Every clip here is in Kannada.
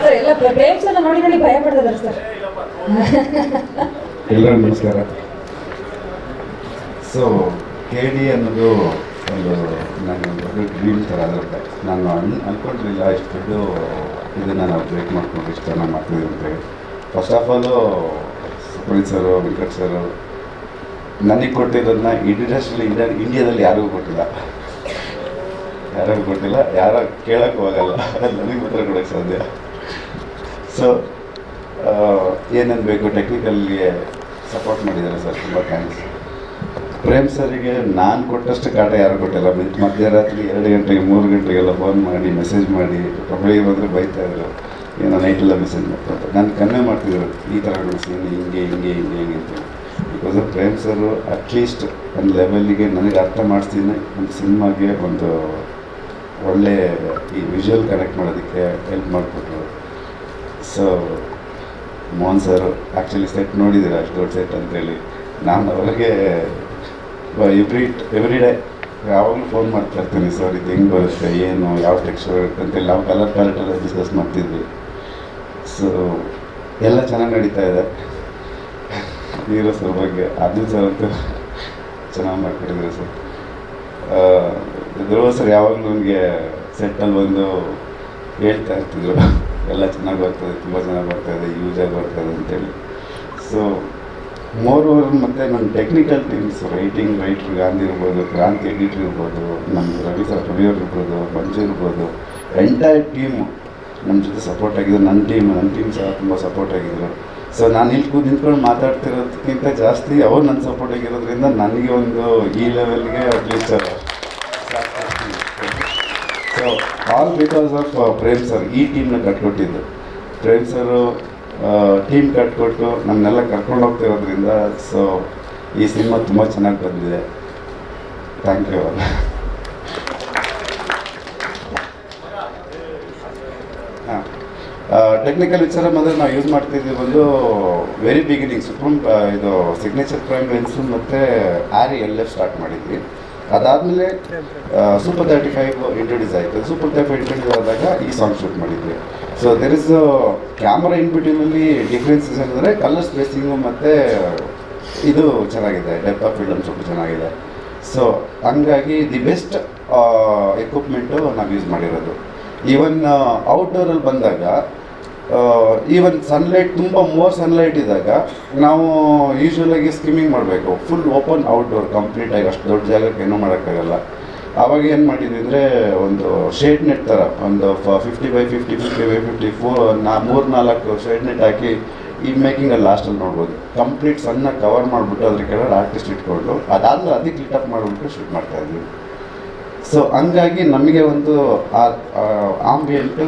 ಸರ್ ಎಲ್ಲ ಪ್ರೇಮ್ಸ್ ಅನ್ನ ನೋಡಿ ನೋಡಿ ಭಯ ಪಡ್ತಿದ್ದಾರೆ ಸರ್. ಎಲ್ಲರಿಗೂ ನಮಸ್ಕಾರ. ಸೊ KD ಅನ್ನೋದು ಒಂದು ನನ್ನ ದೊಡ್ಡ ಡ್ರೀಮ್ ಥರ ಅದಕ್ಕೆ ನಾನು ಅಂದ್ಕೊಂಡಿರಲಿಲ್ಲ ಇಷ್ಟು ದೊಡ್ಡ ಇದನ್ನು ನಾವು ಬ್ರೇಕ್ ಮಾಡ್ಕೊಂಡು ಇಷ್ಟು ಚೆನ್ನಾಗಿ ಮಾಡ್ತಿದ್ದೀವಿ ಅಂತೇಳಿ. ಫಸ್ಟ್ ಆಫ್ ಆಲು ಸುಪ್ರೀತ್ ಸರು, ವೆಂಕಟ್ ಸರು ನನಗೆ ಕೊಟ್ಟಿರೋದನ್ನ ಇಂಡಸ್ಟ್ರಿಯಲ್ಲಿ ಇಂಡಿಯಾದಲ್ಲಿ ಯಾರಿಗೂ ಕೊಟ್ಟಿಲ್ಲ, ಯಾರು ಕೇಳೋಕ್ಕೆ ಹೋಗಲ್ಲ, ನನಗೆ ಮಾತ್ರ ಕೊಡೋಕ್ಕೆ ಸಾಧ್ಯ. ಸೊ ಏನೇನು ಬೇಕು ಟೆಕ್ನಿಕಲ್ಗೆ ಸಪೋರ್ಟ್ ಮಾಡಿದ್ದಾರೆ ಸರ್, ತುಂಬ ಥ್ಯಾಂಕ್ಸ್. ಪ್ರೇಮ್ ಸರಿಗೆ ನಾನು ಕೊಟ್ಟಷ್ಟು ಕಾಟ ಯಾರು ಕೊಟ್ಟಿಲ್ಲ. ಮಧ್ಯರಾತ್ರಿ 2 ಗಂಟೆಗೆ 3 ಗಂಟೆಗೆಲ್ಲ ಫೋನ್ ಮಾಡಿ ಮೆಸೇಜ್ ಮಾಡಿ ಬೆಳಿಗ್ಗೆ ಬಂದರೆ ಬೈತಾಯಿದ್ರು, ಏನೋ ನೈಟೆಲ್ಲ ಮೆಸೇಜ್ ಮಾಡ್ತಾರೆ. ನಾನು ಕನ್ವೆ ಮಾಡ್ತಿದ್ರು ಈ ಥರ ಸೀನ್ ಹಿಂಗೆ ಅಂತ. ಬಿಕಾಸ್ ಪ್ರೇಮ್ ಸರು ಅಟ್ಲೀಸ್ಟ್ ಒಂದು ಲೆವೆಲ್ಲಿಗೆ ನನಗೆ ಅರ್ಥ ಮಾಡಿಸ್ತೀನಿ, ಒಂದು ಸಿನಿಮಾಗೆ ಒಂದು ಒಳ್ಳೆ ಈ ವಿಜುವಲ್ ಕನೆಕ್ಟ್ ಮಾಡೋದಕ್ಕೆ ಹೆಲ್ಪ್ ಮಾಡಿಕೊಟ್ರು. So Mohan sir actually set ನೋಡಿದ್ದೀರ, ಅಷ್ಟು ದೊಡ್ಡ ಸೆಟ್ ಅಂತೇಳಿ. ನಾನು ಅವ್ರಿಗೆ ಎವ್ರಿ ಡೇ ಯಾವಾಗಲೂ ಫೋನ್ ಮಾಡ್ತಾ ಇರ್ತೀನಿ, ಸರ್ ಇದು ಹೆಂಗೆ ಬರುತ್ತೆ, ಏನು ಯಾವ ಟೆಕ್ಸ್ಚರ್ ಇರುತ್ತೆ ಅಂತೇಳಿ ನಾವು ಕಲರ್ ಪ್ಯಾಲೆಟೆಲ್ಲ ಡಿಸ್ಕಸ್ ಮಾಡ್ತಿದ್ವಿ. ಸೊ ಎಲ್ಲ ಚೆನ್ನಾಗಿ ನಡೀತಾ ಇದೆ. ಹೀರೋ ಸರ್ ಬಗ್ಗೆ ಅರ್ಜುನ್ ಸರ್ ಅಂತೂ ಚೆನ್ನಾಗಿ ಮಾಡ್ಕೊಟ್ಟಿದ್ರು ಸರ್. ಧ್ರುವ ಸರ್ ಯಾವಾಗಲೂ ನನಗೆ ಸೆಟ್ಟಲ್ಲಿ ಬಂದು ಹೇಳ್ತಾ ಇರ್ತಿದ್ರು, ಎಲ್ಲ ಚೆನ್ನಾಗಿ ಬರ್ತದೆ, ತುಂಬ ಚೆನ್ನಾಗಿ ಬರ್ತಾಯಿದೆ, ಯೂಸಾಗಿ ಬರ್ತಾಯಿದೆ ಅಂತೇಳಿ. ಸೊ ಮೋರ್ ಓವರ್ ಮತ್ತು ನನ್ನ ಟೆಕ್ನಿಕಲ್ ಟೀಮ್ಸ್ ರೈಟ್ರ್ ಗಾಂಧಿ ಇರ್ಬೋದು, ಕ್ರಾಂತಿ ಎಡಿಟ್ರ್ ಇರ್ಬೋದು, ನಮ್ಮ ರವಿ ಅವ್ರು ಇರ್ಬೋದು, ಮಂಜು ಇರ್ಬೋದು, ಎಂಟೈರ್ ಟೀಮು ನಮ್ಮ ಜೊತೆ ಸಪೋರ್ಟ್ ಆಗಿದ್ರು. ನನ್ನ ಟೀಮ್ ಸಹ ತುಂಬ ಸಪೋರ್ಟ್ ಆಗಿದ್ರು. ಸೊ ನಾನು ಇಲ್ಲಿ ನಿಂತ್ಕೊಂಡು ಮಾತಾಡ್ತಿರೋದಕ್ಕಿಂತ ಜಾಸ್ತಿ ಅವ್ರು ನನ್ನ ಸಪೋರ್ಟ್ ಆಗಿರೋದ್ರಿಂದ ನನಗೆ ಒಂದು ಈ ಲೆವೆಲ್ಗೆ at least. So all because of Prem sir ಈ ಟೀಮ್ನ ಕಟ್ಕೊಟ್ಟಿದ್ದು. ಪ್ರೇಮ್ ಸರು ಟೀಮ್ ಕಟ್ಕೊಟ್ಟು ನಮ್ಮನ್ನೆಲ್ಲ ಕರ್ಕೊಂಡು ಹೋಗ್ತಿರೋದ್ರಿಂದ ಸೊ ಈ ಸಿನಿಮಾ ತುಂಬ ಚೆನ್ನಾಗಿ ಬಂದಿದೆ. Thank you. ಹಾಂ, ಟೆಕ್ನಿಕಲ್ ವಿಚಾರ ಬಂದರೆ ನಾವು ಯೂಸ್ ಮಾಡ್ತಿದ್ದೀವಿ ಒಂದು ವೆರಿ ಬಿಗಿನಿಂಗ್ ಇದು ಸಿಗ್ನೇಚರ್ ಪ್ರೈಮ್ ಲೆನ್ಸು ಮತ್ತು ಆರಿ LF ಸ್ಟಾರ್ಟ್ ಮಾಡಿದ್ವಿ. ಅದಾದಮೇಲೆ ಸೂಪರ್ 35 ಇಂಟ್ರೊಡ್ಯೂಸ್ ಆಯಿತು. ಸೂಪರ್ 35 ಇಂಟ್ರೊಡ್ಯೂಸ್ ಆದಾಗ ಈ ಸಾಂಗ್ ಶೂಟ್ ಮಾಡಿದ್ವಿ. ಸೊ ದೆರ್ ಇಸ್ ಕ್ಯಾಮ್ರಾ ಇನ್ಬಿಟ್ವೀನಲ್ಲಿ ಡಿಫ್ರೆನ್ಸಸ್ ಅಂದರೆ ಕಲರ್ ಸ್ಪೇಸಿಂಗು ಮತ್ತು ಇದು ಚೆನ್ನಾಗಿದೆ, ಡೆಪ್ತ್ ಆಫ್ ಫಿಲ್ಮ್ ಸ್ವಲ್ಪ ಚೆನ್ನಾಗಿದೆ. ಸೊ ಹಂಗಾಗಿ ದಿ ಬೆಸ್ಟ್ ಎಕ್ವಿಪ್ಮೆಂಟು ನಾವು ಯೂಸ್ ಮಾಡಿರೋದು. ಈವನ್ ಔಟ್ಡೋರಲ್ಲಿ ಬಂದಾಗ ಈವನ್ ಸನ್ಲೈಟ್ ತುಂಬ ಮೋರ್ ಸನ್ಲೈಟ್ ಇದ್ದಾಗ ನಾವು ಯೂಶ್ವಲಾಗಿ ಸ್ಕಿಮ್ಮಿಂಗ್ ಮಾಡಬೇಕು. ಫುಲ್ ಓಪನ್ ಔಟ್ಡೋರ್ ಕಂಪ್ಲೀಟಾಗಿ ಅಷ್ಟು ದೊಡ್ಡ ಜಾಗಕ್ಕೆ ಏನೂ ಮಾಡೋಕ್ಕಾಗಲ್ಲ. ಆವಾಗ ಏನು ಮಾಡಿದ್ವಿ ಅಂದರೆ ಒಂದು ಶೇಡ್ ನೆಟ್ ಥರ ಒಂದು 50x50 50x50 3-4 ಶೇಡ್ ನೆಟ್ ಹಾಕಿ ಈ ಮೇಕಿಂಗಲ್ಲಿ ಲಾಸ್ಟಲ್ಲಿ ನೋಡ್ಬೋದು. ಕಂಪ್ಲೀಟ್ ಸಣ್ಣ ಕವರ್ ಮಾಡಿಬಿಟ್ಟು ಅದ್ರ ಕೆಳಗಡೆ ಆರ್ಟಿಸ್ಟ್ ಇಟ್ಕೊಂಡು ಅದಾದಮೇಲೆ ಅದಕ್ಕೆ ಲಿಟಪ್ ಮಾಡಿಬಿಟ್ಟು ಶೂಟ್ ಮಾಡ್ತಾಯಿದ್ವಿ. ಸೊ ಹಂಗಾಗಿ ನಮಗೆ ಒಂದು ಆಂಬಿಯೆಂಟು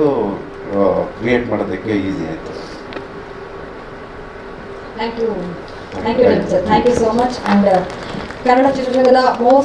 ಕ್ರಿಯೇಟ್ ಮಾಡೋದಕ್ಕೆ ಈಸಿ ಆಯಿತು. Thank you sir, thank you so much. And Kannada ಚಿತ್ರರಂಗದ ಮೋಸ್ಟ್